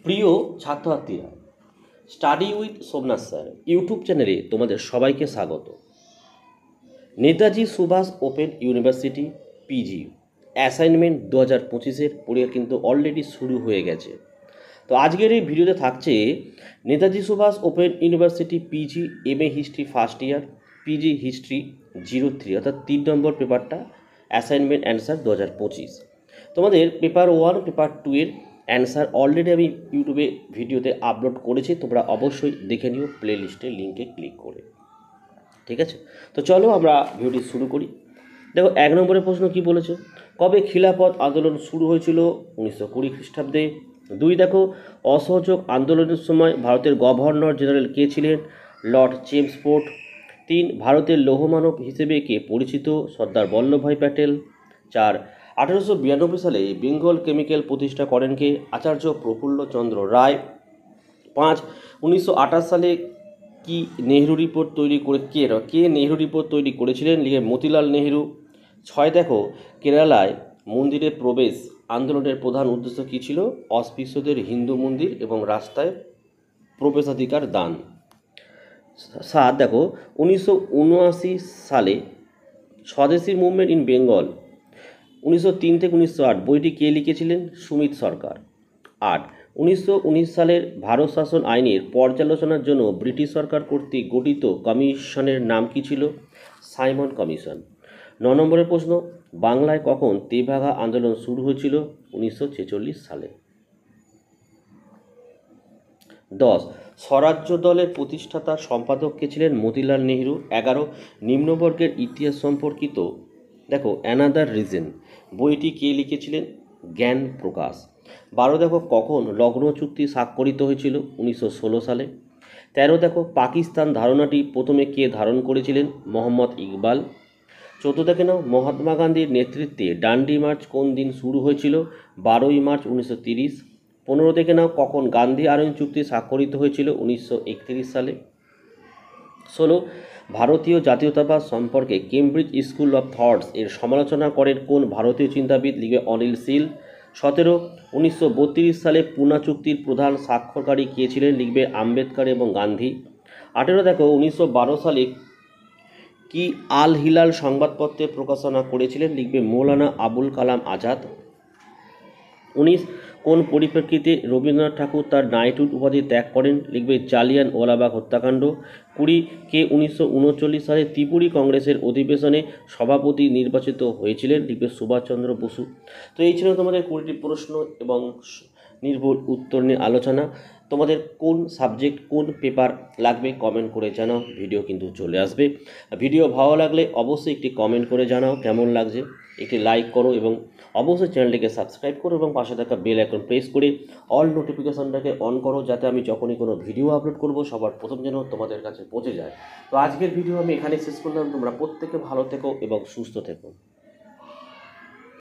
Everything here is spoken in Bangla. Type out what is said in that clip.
প্রিয় ছাত্রছাত্রীরা, study with Somnath sir YouTube চ্যানেলে তোমাদের সবাইকে স্বাগত। Netaji Subhas open university PG assignment 2025-এর পরীক্ষা কিন্তু অলরেডি শুরু হয়ে গেছে। তো আজকের এই ভিডিওতে থাকছে Netaji Subhas open university PG MA history first year PG history 03 অর্থাৎ 3 নম্বর পেপারটা অ্যাসাইনমেন্ট অ্যান্সার 2025। তোমাদের পেপার 1 পেপার 2 এর অ্যান্সার অলরেডি আমি ইউটিউবে ভিডিওতে আপলোড করেছি, তোমরা অবশ্যই দেখে নিও প্লে লিস্টে লিঙ্কে ক্লিক করে। ঠিক আছে, তো চলো আমরা ভিডিওটি শুরু করি। দেখো 1 নম্বরের প্রশ্ন কি বলেছে, কবে খিলাফত আন্দোলন শুরু হয়েছিল? 1920 খ্রিস্টাব্দে। 2 দেখো, অসহযোগ আন্দোলনের সময় ভারতের গভর্নর জেনারেল কে ছিলেন? Lord Chelmsford. 3 ভারতের লৌহমানব হিসেবে কে পরিচিত? সর্দার বল্লভভাই প্যাটেল। 4 1892 সালে বেঙ্গল কেমিক্যাল প্রতিষ্ঠা করেন কে? আচার্য প্রফুল্লচন্দ্র রায়। 5 1928 সালে কি নেহরু রিপোর্ট তৈরি করে কে নেহরু রিপোর্ট তৈরি করেছিলেন? লিখে মতিলাল নেহরু। 6 দেখো, কেরালায় মন্দিরে প্রবেশ আন্দোলনের প্রধান উদ্দেশ্য কী ছিল? অস্পৃশ্যদের হিন্দু মন্দির এবং রাস্তায় প্রবেশাধিকার দান। 7 দেখো, 1979 সালে স্বদেশী মুভমেন্ট ইন বেঙ্গল 1903 থেকে 1908 বইটি কে লিখেছিলেন? সুমিত সরকার। 8 1919 সালের ভারত শাসন আইনের পর্যালোচনার জন্য ব্রিটিশ সরকার কর্তৃক গঠিত কমিশনের নাম কী ছিল? Simon commission. 9 নম্বরের প্রশ্ন, বাংলায় কখন তেভাগা আন্দোলন শুরু হয়েছিল? 1946 সালে। 10 স্বরাজ্য দলের প্রতিষ্ঠাতা সম্পাদক কে ছিলেন? মতিলাল নেহরু। 11 নিম্নবর্গের ইতিহাস সম্পর্কিত দেখো অ্যানাদার রিজন বইটি কে লিখেছিলেন? জ্ঞান প্রকাশ। 12 দেখো, কখন লখনৌ চুক্তি স্বাক্ষরিত হয়েছিল? 1916 সালে। 13 দেখো, পাকিস্তান ধারণাটি প্রথমে কে ধারণ করেছিলেন? মোহাম্মদ ইকবাল। 14 দেখে নাও, মহাত্মা গান্ধীর নেতৃত্বে ডান্ডি মার্চ কোন দিন শুরু হয়েছিল? 12ই মার্চ 1930। 15 দেখে নাও, কখন গান্ধী আরোহণ চুক্তি স্বাক্ষরিত হয়েছিল? 1931 সালে। 16 ভারতীয় জাতীয়তাবাদ সম্পর্কে কেমব্রিজ স্কুল অফ থটস এর সমালোচনা করেন কোন ভারতীয় চিন্তাবিদ? লিখবে অনিল শীল। 17 1932 সালে পুনা চুক্তির প্রধান স্বাক্ষরকারী কে ছিলেন? লিখবে আম্বেদকর এবং গান্ধী। 18 দেখো, 1912 সালে কি আল হিলাল সংবাদপত্রে প্রকাশনা করেছিলেন? লিখবে মৌলানা আবুল কালাম আজাদ। 19 কোন পরিপ্রেক্ষিতে রবীন্দ্রনাথ ঠাকুর তার নাইটহুড উপাধি ত্যাগ করেন? লিখবে জালিয়ানওয়ালাবাগ হত্যাকাণ্ড। 20 কে 1939 সালে ত্রিপুরী কংগ্রেসের অধিবেশনে সভাপতি নির্বাচিত হয়েছিলেন? লিখবে সুভাষচন্দ্র বসু। তো এই ছিল তোমাদের 20টি প্রশ্ন এবং নির্ভুল উত্তর নিয়ে আলোচনা। তোমাদের কোন সাবজেক্ট কোন পেপার লাগবে কমেন্ট করে জানাও, ভিডিও কিন্তু চলে আসবে। ভিডিও ভালো লাগলে অবশ্যই একটি কমেন্ট করে জানাও কেমন লাগছে, একটি লাইক করো এবং অবশ্যই চ্যানেলটিকে সাবস্ক্রাইব করো এবং পাশে থাকা বেল আইকন প্রেস করে অল নোটিফিকেশনটাকে অন করো, যাতে আমি যখনই কোনো ভিডিও আপলোড করব সবার প্রথম যেন তোমাদের কাছে পৌঁছে যায়। তো আজকের ভিডিও আমি এখানে শেষ করলাম। তোমরা প্রত্যেকে ভালো থেকো এবং সুস্থ থেকো।